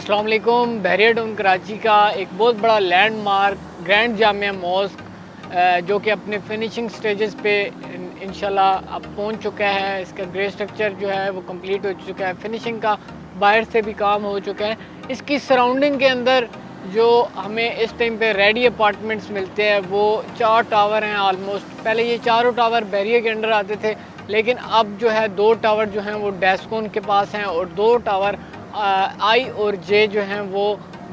अस्सलाम वालेकुम। Barrier town Karachi का एक बहुत बड़ा लैंडमार्क ग्रैंड जामिया मॉस्क जो कि अपने फिनिशिंग स्टेजेस पे इंशाल्लाह अब पहुंच चुका है। इसका ग्रे स्ट्रक्चर जो है वो कंप्लीट हो चुका है, फिनिशिंग का बाहर से भी काम हो चुका है। इसकी सराउंडिंग के अंदर जो हमें इस टाइम पे रेडी अपार्टमेंट्स मिलते हैं वो 4 टावर हैं ऑलमोस्ट। पहले ये चारों टावर बैरियर के अंडर आते थे, लेकिन अब जो है 2 टावर जो हैं वो डेस्कोन के पास हैं और 2 टावर आई और जे जो हैं वो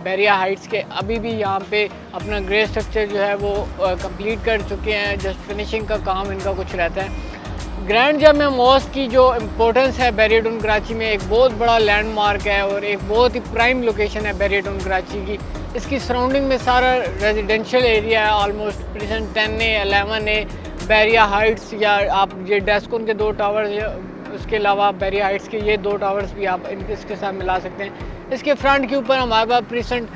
बैरिया हाइट्स के अभी भी यहाँ पे अपना ग्रे स्ट्रक्चर जो है वो कंप्लीट कर चुके हैं। जस्ट फिनिशिंग का काम इनका कुछ रहता है। ग्रैंड जामिया मॉस्क की जो इम्पोर्टेंस है बैरियर टाउन कराची में, एक बहुत बड़ा लैंडमार्क है और एक बहुत ही प्राइम लोकेशन है बैरियर टाउन कराची की। इसकी सराउंडिंग में सारा रेजिडेंशियल एरिया है almost. Precinct 10A 11A Bahria heights या आप ये डेस्कोन के 2 टावर, उसके अलावा बैरिया हाइट्स के ये 2 टावर्स भी आप इसके साथ मिला सकते हैं। इसके फ्रंट के ऊपर हमारे पास प्रीसेंट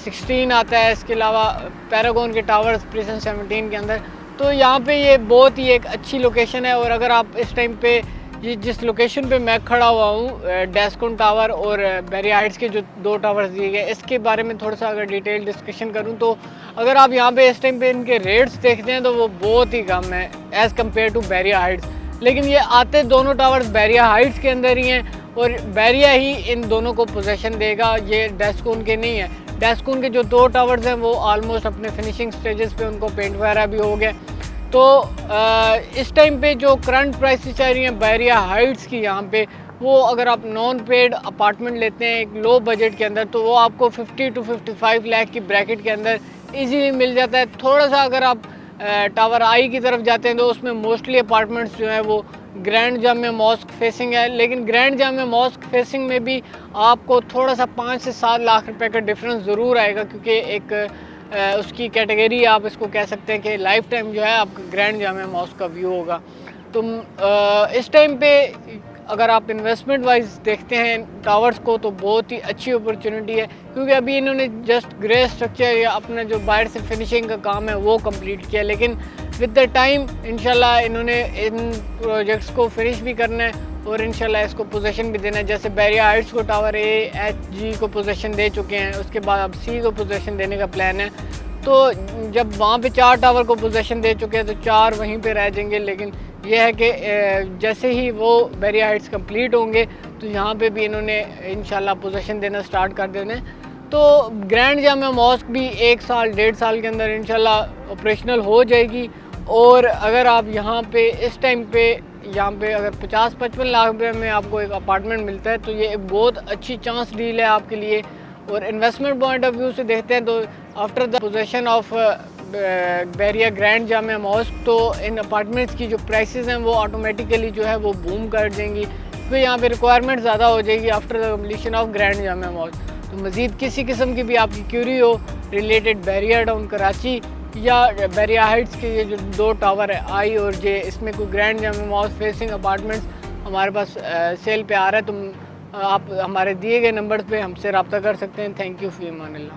16 आता है। इसके अलावा पैरागॉन के टावर्स प्रीसेंट 17 के अंदर। तो यहाँ पे ये बहुत ही एक अच्छी लोकेशन है। और अगर आप इस टाइम पे ये जिस लोकेशन पे मैं खड़ा हुआ हूँ, डेस्कोन टावर और बैरिया हाइट्स के जो 2 टावर्स दिए गए, इसके बारे में थोड़ा सा अगर डिटेल डिस्कशन करूँ तो अगर आप यहाँ पे इस टाइम पे इनके रेट्स देखते हैं तो वो बहुत ही कम है as compare to Bahria heights. लेकिन ये आते दोनों टावर्स बैरिया हाइट्स के अंदर ही हैं और बैरिया ही इन दोनों को पोजीशन देगा, ये डेस्कोन के नहीं है। डेस्कोन के जो 2 टावर्स हैं वो ऑलमोस्ट अपने फिनिशिंग स्टेजेस पे उनको पेंट वगैरह भी हो गया। तो इस टाइम पे जो करंट प्राइसेस चल रही हैं बैरिया हाइट्स की यहाँ पे, वो अगर आप नॉन पेड अपार्टमेंट लेते हैं एक लो बजट के अंदर तो वो आपको 50 to 55 लाख की ब्रैकेट के अंदर ईजीली मिल जाता है। थोड़ा सा अगर आप टावर आई की तरफ जाते हैं तो उसमें मोस्टली अपार्टमेंट्स जो हैं वो ग्रैंड जामिया मॉस्क फेसिंग है। लेकिन ग्रैंड जामिया मॉस्क फेसिंग में भी आपको थोड़ा सा 5 से 7 लाख रुपए का डिफरेंस ज़रूर आएगा, क्योंकि एक उसकी कैटेगरी आप इसको कह सकते हैं कि लाइफ टाइम जो है आपका ग्रैंड जामिया मॉस्क का व्यू होगा। तो इस टाइम पे अगर आप इन्वेस्टमेंट वाइज देखते हैं टावर्स को तो बहुत ही अच्छी अपॉर्चुनिटी है, क्योंकि अभी इन्होंने जस्ट ग्रे स्ट्रक्चर या अपना जो बाहर से फिनिशिंग का काम है वो कंप्लीट किया। लेकिन विद द टाइम इंशाल्लाह इन्होंने इन प्रोजेक्ट्स को फिनिश भी करना है और इंशाल्लाह इसको पोजीशन भी देना है। जैसे बैरिया हाइट्स को टावर A-H-G को पोजीशन दे चुके हैं, उसके बाद अब C को पोजीशन देने का प्लान है। तो जब वहाँ पे 4 टावर को पोजीशन दे चुके हैं तो 4 वहीं पे रह जाएंगे। लेकिन यह है कि जैसे ही वो बैरिया हाइट्स कंप्लीट होंगे तो यहाँ पे भी इन्होंने इंशाल्लाह पोजीशन देना स्टार्ट कर देना है। तो ग्रैंड जामिया मॉस्क भी 1 साल 1.5 साल के अंदर इंशाल्लाह ऑपरेशनल हो जाएगी। और अगर आप यहाँ पे इस टाइम पे यहाँ पे अगर 50-55 लाख रुपये में आपको एक अपार्टमेंट मिलता है तो ये एक बहुत अच्छी चांस डील है आपके लिए। और इन्वेस्टमेंट पॉइंट ऑफ व्यू से देखते हैं तो after the position of Bahria grand Jamia mosque तो इन अपार्टमेंट्स की जो प्राइसेस हैं वो ऑटोमेटिकली जो है वो बूम कर देंगी, क्योंकि यहाँ पे रिक्वायरमेंट ज़्यादा हो जाएगी after the completion of grand Jamia mosque. तो मज़ीद किसी किस्म की भी आपकी क्यूरी हो रिलेटेड बैरियर टाउन कराची या बैरिया हाइट्स के ये जो 2 टावर है आई और जे, इसमें कोई grand Jamia mosque facing apartments हमारे पास सेल पे आ रहा है, तो आप हमारे दिए गए नंबर्स पे हमसे रब्ता कर सकते हैं। Thank you fee Aman Allah.